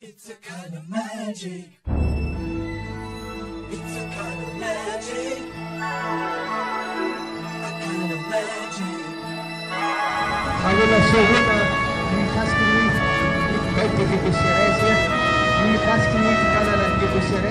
It's a kind of magic. It's a kind of magic. A kind of magic. Agora segunda, me faz que nem vai ter que ser me faz que nem cada lá que ser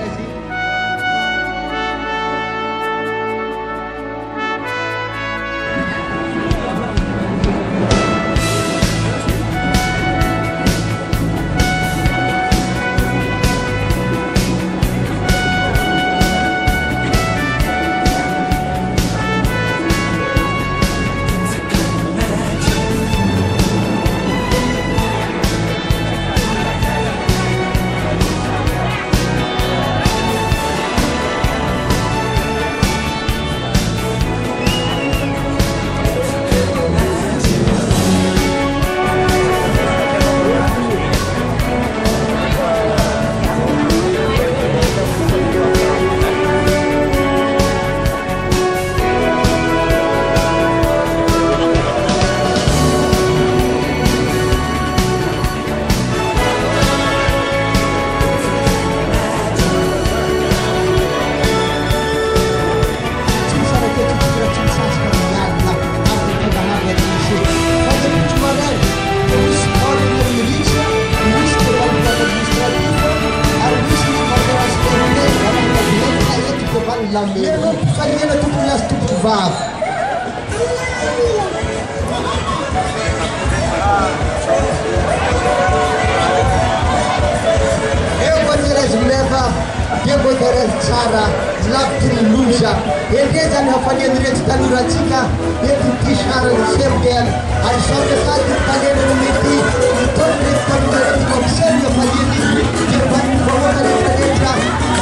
cara laptriluja eleza ni hafanya direct tanuratika yetu kishara sembel alisonga sadi kalene miti mtoto tanuratika kwa msemo fajini jibani kwa wana kaleta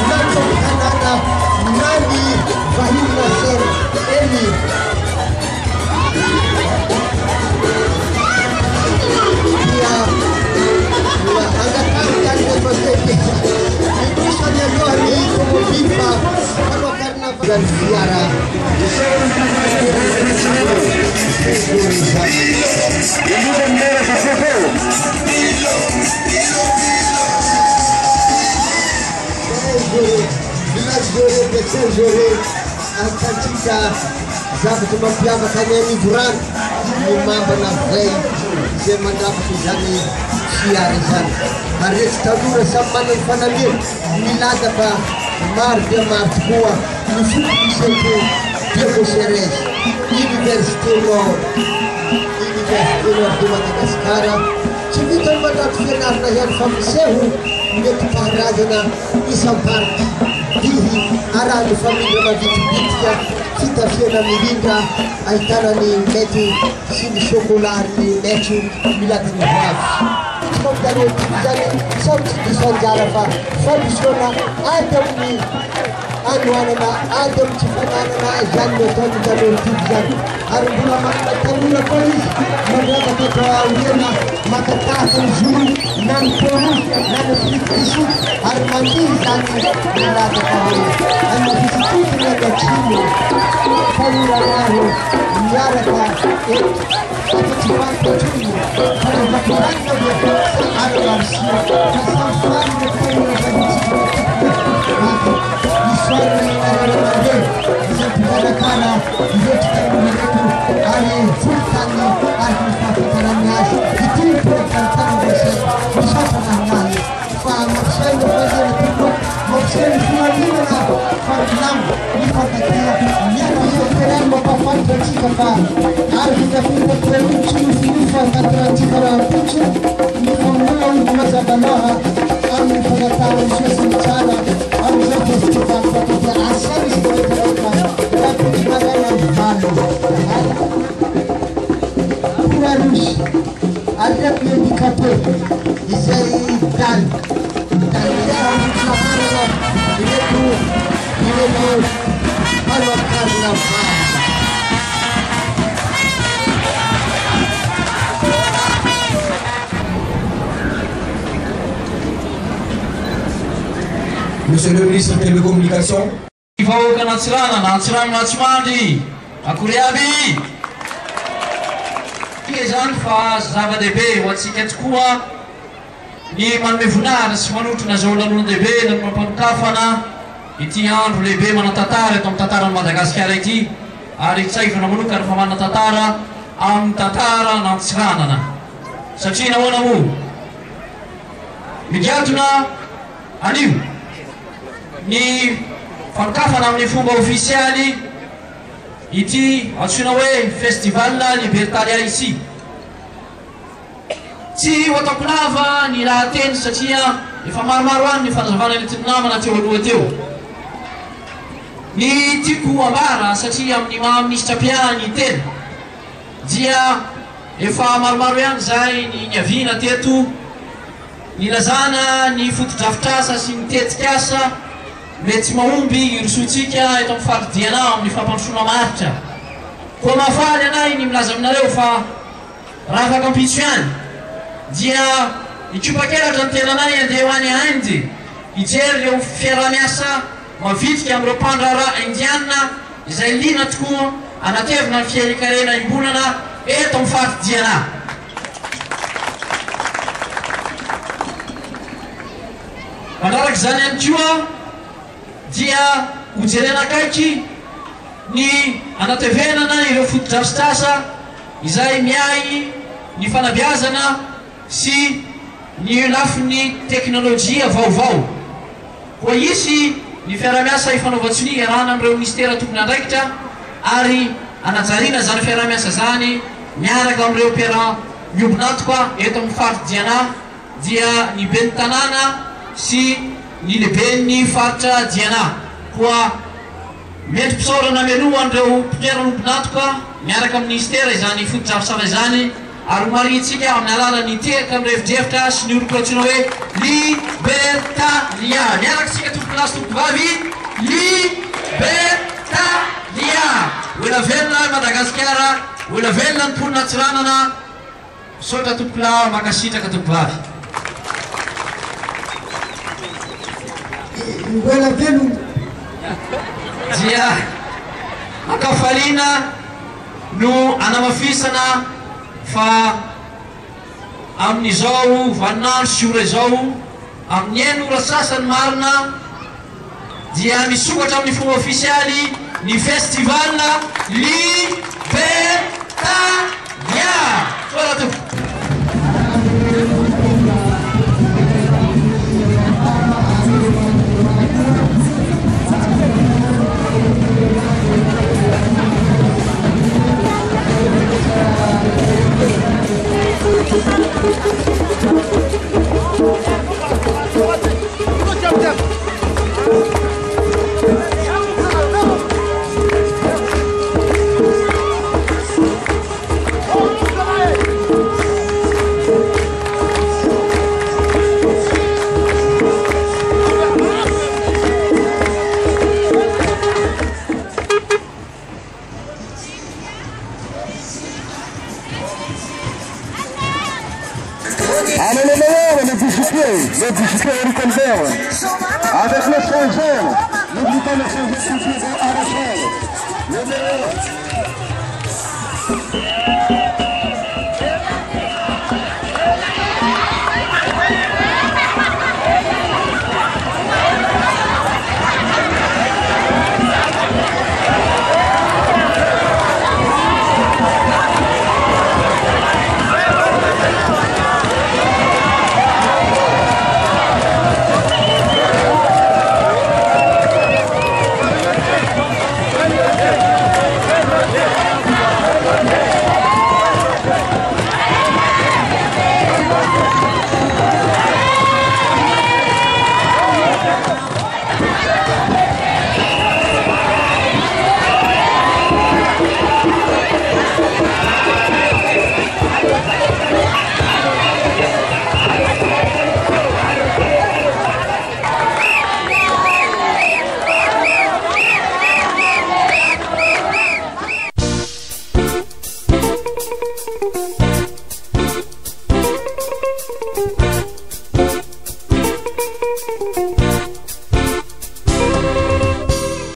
nato kanana nani vahina sen eli ya anga kali kwa sisi dan ziarah ini bendera sesuatu katika za kumwambia makanyeni Quran ni mambo na play sema ndapo kujani siari sana haris tadura samana fanamir milada ba mardia martua nifuku Diego Ceres University de Madagascar civita mandat final na yan famsehu ngetu paradana isang parti hihi arado família maditipitia kita fiona mirinda aitana ni metu sini chocolar ni metu milata ni ravi Mokdani tijani sauti disanjara fa fabisona adam ni anwana na adam tifanana na janno tani dalo tijani arubula makatangula polis magana katoa uliena makatatu zuru nan polu nan fitisu armandi zani milata kahoi anu fitisu na chini paura naho nyaraka apa cipanta chini kalau makaranya dia ada manusia kesalahan paura suara yang bisa dikatakan dia tidak mengerti ada sultannya ada perkataannya itu perkataan bisa pernah faham saya belajar itu maksud semua Faham ini perkataan yang keren bapak Faham siapa harus kita produksi ini perkataan cara produksi ini pemula masa bawah kami perkataan secara harus kita perkataan asal sebagai tapi sebagai yang baru harus ada yang dikatakan Israel dan itu kalau karena Monsieur le ministre des Télécommunications. Il faut que Natsimandi, à Kouriabi. Qui est en face, Zavadebe, Watsiketskua, ny manome voninahitra sy manotrona zao lanondehibe na mampanokafana ity andro lehibe manatantara eto amin'ny tantaran'i Madagasikara ity ary tsaivana manokana fa manatantara amin'ny tantara nantsiranana satria nahoana moa migiatona anio ny fanokafana amin'ny fomba ofisialy ity antsoina hoe festival libertaria ici tsy ho ataoko lava ny raha teny satria efa maromaro any ny fanazavana ny namana teo aloha teo ny tiako ambara satria amin'ny maha-ministra-piana ny tena dia efa maromaro ihany zay ny niaviana teto nilazana ny fotodrafitrasa sy ny tetikasa mety tsy mahomby irosotsika eto amin'ny faridiana amin'ny fampandrosoana maritra koa mahafaly anay ny milaza aminareo fa raha afaka ampitso ihany dia ikopa-kelatra ny tenanay andeha ho any Inde hijery ireo fiarah-miasa mavitrika amin'ireo mpandraharaha indiana izay liana tokoa anatevina ny fiarekarena imbonana eto amin'ny faridiana manaraka izany ihany koa dia hojerenakaiky ny anatevenana ireo fotodrafitrasa izay miay ny fanabeazana sy ny lafiny teknôlôjia vaovao koa isy ny fiarah-miasa ifanaovatsony iarahana amin'ireo ministera tokony andraikitra ary anajariana zany fiarah-miasa zany miaraka amin'ireo mpiara miombonatoka eto amin'ny faridiana dia ny ben'ny tanàna sy ny lehiben'ny faritra diana koa mety mpisaorana mialoha an'ireo mpiara-miombonatoka miaraka amin'ny ministera izany fotodrafitsara izany ary maritsika amin'ny alalany teraka amin'ny revidrevitra sy ny orokolatsina hoe libertaria miaraka tsika tompolasy tompovavy libertaria oela velona Madagasikara oela velona ny mponina tsiranana misaotra tompola makasitraka tompovavy oela velona dia akafaliana no anamafisana fa amin'izao vaninandro sy ora izao amin'ny eno ora sasany marina dia misokatra amin'ny fomba ofisialy ny festival libertaria soarato Les disciplines du convert, avec le frangin, n'oublie pas le frangin qui fait à la chaîne.